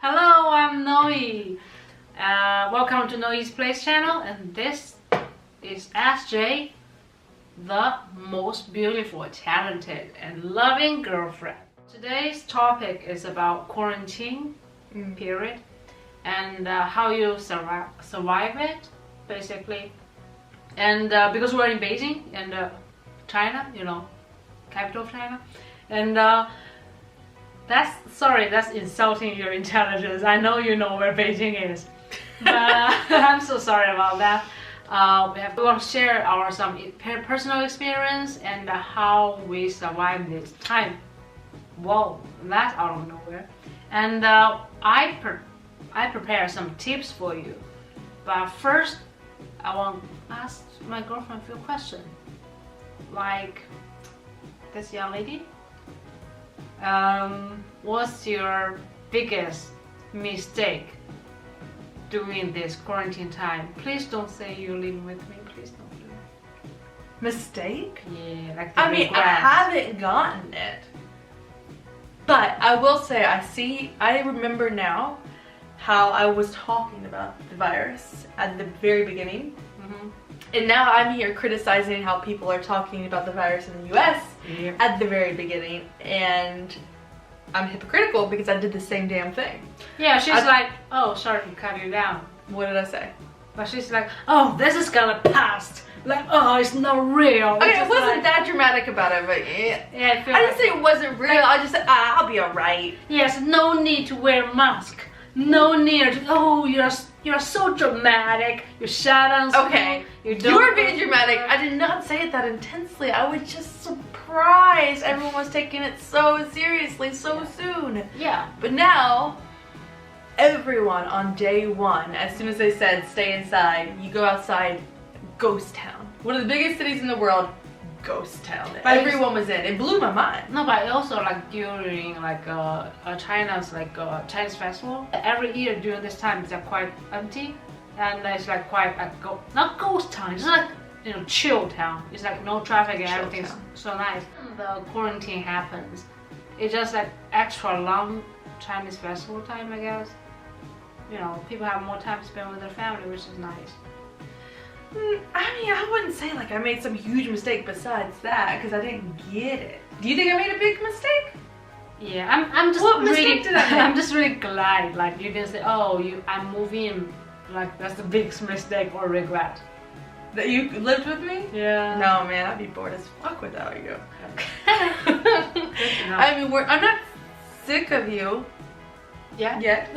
Hello, I'm Noe. Welcome to Noe's Place channel, and this is SJ, the most beautiful, talented, and loving girlfriend. Today's topic is about quarantine period and how you survive it, basically. And because we're in Beijing and China, you know, capital of China, and that's insulting your intelligence. I know you know where Beijing is, but I'm so sorry about that. We want to share our some personal experience and how we survive this time. Whoa, that's out of nowhere. And I prepare some tips for you. But first, I want to ask my girlfriend a few questions. Like this young lady. What's your biggest mistake during this quarantine time? Please don't say you're living with me. Please don't do it. Mistake? Yeah, like I mean, I haven't gotten it. But I will say, I remember now how I was talking about the virus at the very beginning. And now I'm here criticizing how people are talking about the virus in the US at the very beginning, and I'm hypocritical because I did the same damn thing. Yeah, she's like, oh, sorry to cut you down. What did I say? But she's like, oh, this is gonna pass. Like, oh, it's not real. Okay, it wasn't that dramatic about it, but yeah. I didn't say it wasn't real. I just said, I'll be alright. Yes, no need to wear a mask. No need to, oh, you're so dramatic. You shut down school. Okay, you were being dramatic. I did not say it that intensely. I was just surprised everyone was taking it so seriously so soon. Yeah. But now, everyone on day one, as soon as they said stay inside, you go outside, ghost town. One of the biggest cities in the world, ghost town. But everyone was in. It blew my mind. No, but also like during like China's like Chinese festival, every year during this time it's like quite empty, and it's like quite like not ghost town. It's like, you know, chill town. It's like no traffic and everything's so nice. The quarantine happens. It's just like extra long Chinese festival time, I guess. You know, people have more time to spend with their family, which is nice. I mean, I wouldn't say like I made some huge mistake besides that, because I didn't get it. Do you think I made a big mistake? Yeah, I'm just what really, mistake did I make? I'm just really glad like you didn't say, oh, I'm moving, like that's the biggest mistake or regret. That you lived with me? Yeah. No, man, I'd be bored as fuck without you. Okay. I mean, I'm not sick of you. Yeah. Yet.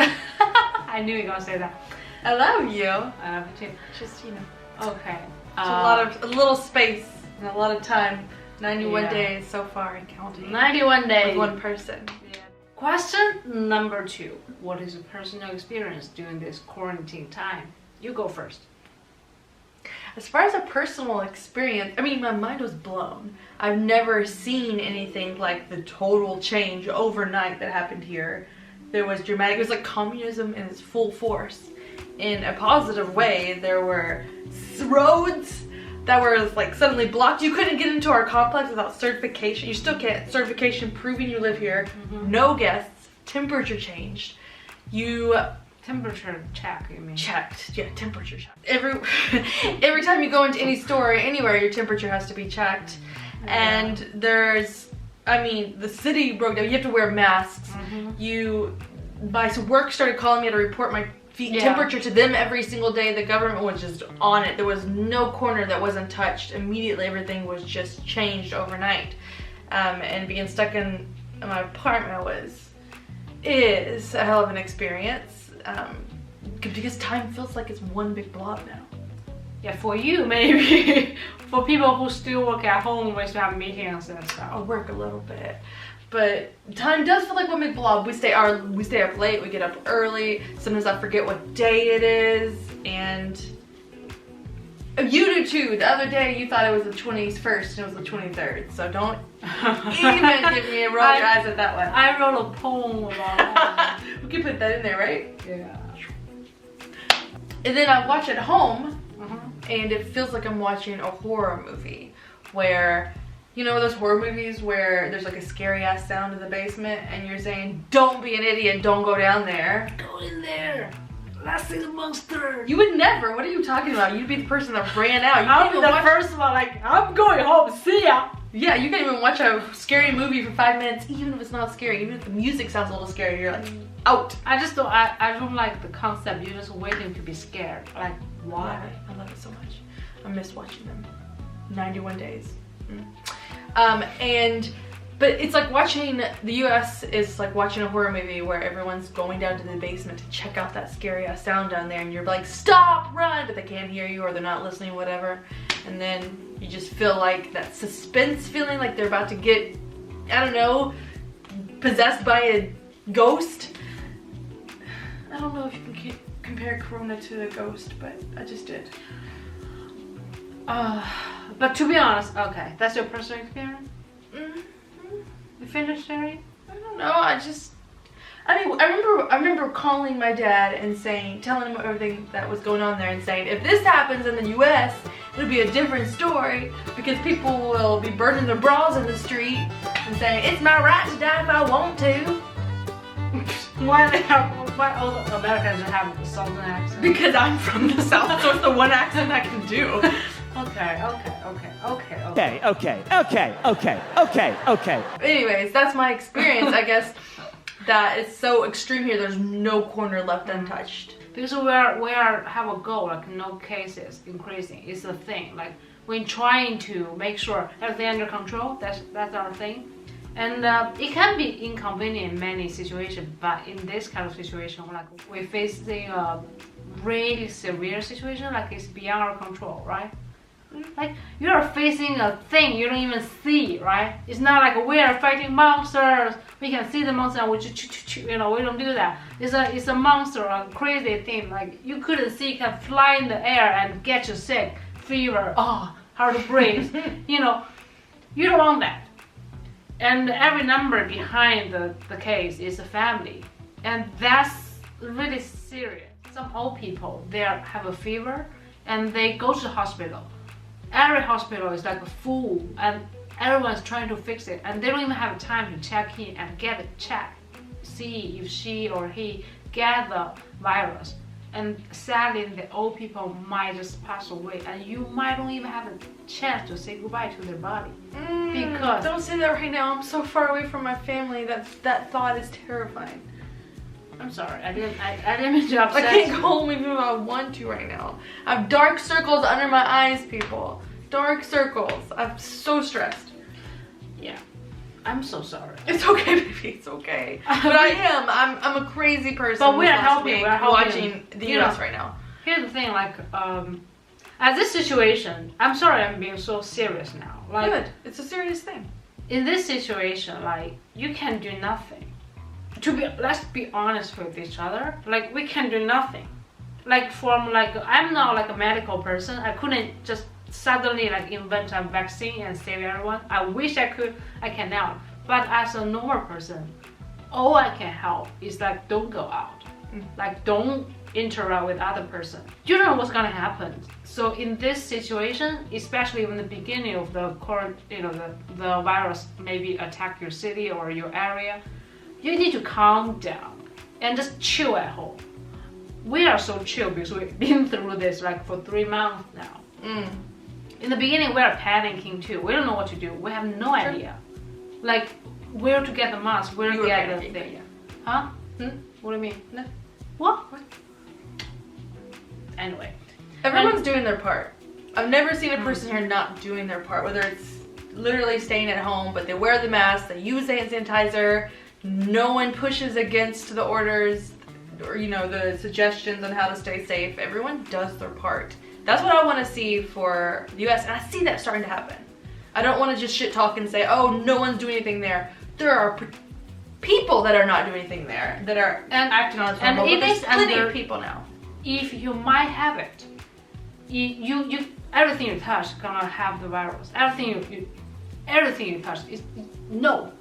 I knew you were gonna say that. I love you. I love you too. Just, you know. Okay. A little space and a lot of time. 91 Yeah. days so far and counting. 91 days. With one person. Yeah. Question number 2. What is your personal experience during this quarantine time? You go first. As far as a personal experience, I mean, my mind was blown. I've never seen anything like the total change overnight that happened here. There was dramatic. It was like communism in its full force. In a positive way, there were roads that were like suddenly blocked. You couldn't get into our complex without certification. You still can't. Certification proving you live here. No guests. Temperature changed. Temperature check, you mean? Checked. Yeah, temperature check. Every time you go into any store or anywhere, your temperature has to be checked. And there's, I mean, the city broke down. You have to wear masks. My work started calling me to report my temperature to them every single day. The government was just on it. There was no corner that wasn't touched. Immediately, everything was just changed overnight. And being stuck in my apartment is a hell of an experience. Because time feels like it's one big blob now. Yeah, for you maybe. For people who still work at home, we still have meetings and stuff. I work a little bit, but time does feel like one big blob. We stay up late, we get up early. Sometimes I forget what day it is, and you do too. The other day you thought it was the 21st and it was the 23rd, so don't even give me a roll your eyes at that one. I wrote a poem about that. We can put that in there, right? Yeah. And then I watch at home, and it feels like I'm watching a horror movie where You know those horror movies where there's like a scary ass sound in the basement and you're saying, don't be an idiot, don't go down there. Go in there. Let's see the monster. You would never. What are you talking about? You'd be the person that ran out. You I'll can't be even the watch... first one, like, I'm going home, see ya. Yeah, you can't even watch a scary movie for 5 minutes, even if it's not scary. Even if the music sounds a little scary, you're like, out. I just don't, I don't like the concept. You're just waiting to be scared. Like, why? I love it so much. I miss watching them. 91 days. But it's like watching, the US is like watching a horror movie where everyone's going down to the basement to check out that scary ass sound down there and you're like, stop, run, but they can't hear you or they're not listening, whatever. And then you just feel like that suspense feeling like they're about to get, I don't know, possessed by a ghost. I don't know if you can compare Corona to a ghost, but I just did. But to be honest, okay, that's your personal experience? You finished, Sherry? I don't know, I remember calling my dad and saying, telling him everything that was going on there and saying, if this happens in the US, it'll be a different story because people will be burning their bras in the street and saying, it's my right to die if I want to. Why all the Americans have a southern accent? Because I'm from the South, so it's the one accent I can do. Okay. Anyways, that's my experience. I guess that it's so extreme here. There's no corner left untouched. Because we have a goal, like no cases increasing. It's a thing. Like we're trying to make sure everything under control. That's our thing. And it can be inconvenient in many situations, but in this kind of situation, like we're facing a really severe situation, like it's beyond our control, right? Like you are facing a thing you don't even see, right? It's not like we are fighting monsters. We can see the monster and we we don't do that. It's a monster, a crazy thing. Like you couldn't see, can fly in the air and get you sick, fever, hard to breathe. You don't want that. And every number behind the case is a family, and that's really serious. Some old people, they have a fever and they go to the hospital. Every hospital is like a full and everyone's trying to fix it and they don't even have time to check in and get it checked, see if she or he get the virus. And sadly, the old people might just pass away and you might not even have a chance to say goodbye to their body. Because don't say that right now. I'm so far away from my family that thought is terrifying. I'm sorry, I didn't mean to upset I can't go home even if I want to right now. I have dark circles under my eyes, people. Dark circles. I'm so stressed. Yeah, I'm so sorry. It's okay, baby. It's okay. But I am. I'm a crazy person. But we are helping. We're watching the US right now. Here's the thing, like, at this situation, I'm sorry I'm being so serious now. Like, good. It's a serious thing. In this situation, like, you can do nothing. Let's be honest with each other. Like, we can do nothing. Like, I'm not like a medical person. I couldn't just suddenly like invent a vaccine and save everyone. I wish I could. I can now. But as a normal person, all I can help is like don't go out. Like don't interact with other person. You don't know what's gonna happen. So in this situation, especially in the beginning of the virus maybe attack your city or your area, you need to calm down and just chill at home. We are so chill because we've been through this like for 3 months now. In the beginning, we are panicking too. We don't know what to do. We have no idea. Like where to get the mask, where to get the thing. Huh? What do you mean? No. What? Anyway. Everyone's doing their part. I've never seen a person here not doing their part, whether it's literally staying at home, but they wear the mask, they use hand sanitizer, no one pushes against the orders or, the suggestions on how to stay safe. Everyone does their part. That's what I want to see for the US, and I see that starting to happen. I don't want to just shit talk and say, oh, no one's doing anything there. There are people that are not doing anything there, that are acting on its own. But there's plenty of people now. If you might have it, you everything you touch gonna have the virus. Everything you touch is no.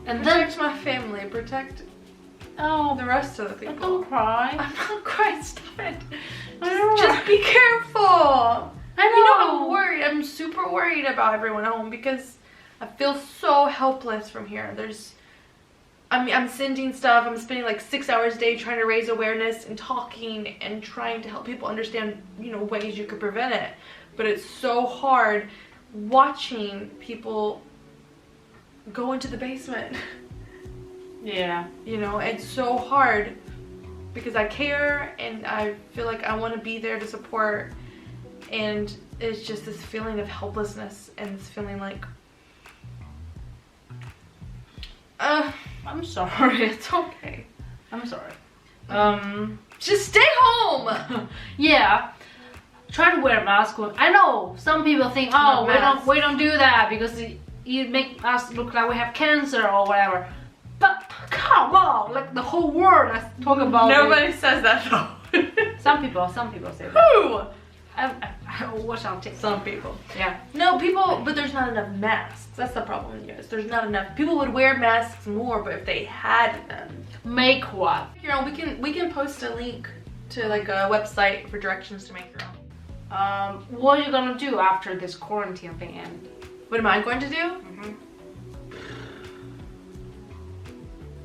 And protect my family. Protect the rest of the people. Don't cry. I'm not crying. Stop it. Just be careful. I know. I'm worried. I'm super worried about everyone at home because I feel so helpless from here. I'm sending stuff. I'm spending like 6 hours a day trying to raise awareness and talking and trying to help people understand, ways you could prevent it. But it's so hard watching people go into the basement. Yeah. It's so hard because I care and I feel like I want to be there to support. And it's just this feeling of helplessness and this feeling like, I'm sorry. it's okay. I'm sorry. Just stay home. Yeah. Try to wear a mask. I know some people think, oh, we don't do that because it make us look like we have cancer or whatever. But come on, like the whole world is talking about Nobody says that though. Some people say that. Who? I watch on TikTok. Some people. Yeah. No, people, but there's not enough masks. That's the problem, you guys. There's not enough. People would wear masks more, but if they had them. Make one. We can post a link to like a website for directions to make your own. What are you gonna do after this quarantine thing ends? What am I going to do? Mm-hmm.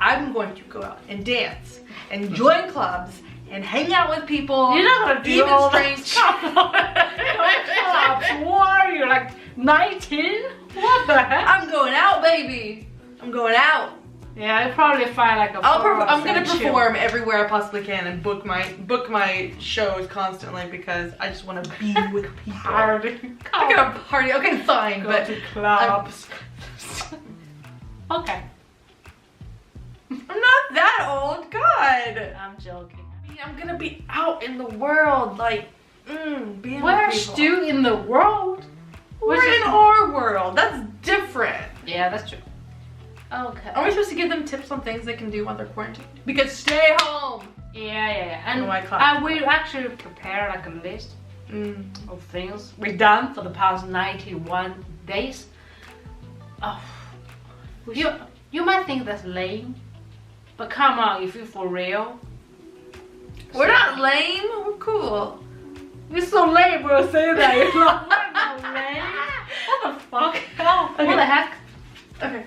I'm going to go out and dance and join clubs and hang out with people. You're not gonna do even all strange. Clubs. What are you, like 19? What the heck? I'm going out, baby. I'm going out. Yeah, you probably find like a. I'm gonna perform everywhere I possibly can and book my shows constantly because I just want to be with people. Party. I'm gonna party. Okay, fine, Go but to clubs. Okay. I'm not that old. God. I'm joking. I mean, I'm gonna be out in the world, like, being We're with people. still in the world. We're in our world. That's different. Yeah, that's true. Okay. Are we supposed to give them tips on things they can do while they're quarantined? Because stay home. Yeah. And Oh, I caught I will actually prepare like a list of things we've done for the past 91 days. Oh, you might think that's lame, but come on, if you're for real. We're not lame. We're cool. It's so lame we'll say that. You're not lame. What the fuck? Okay. What the heck? Okay.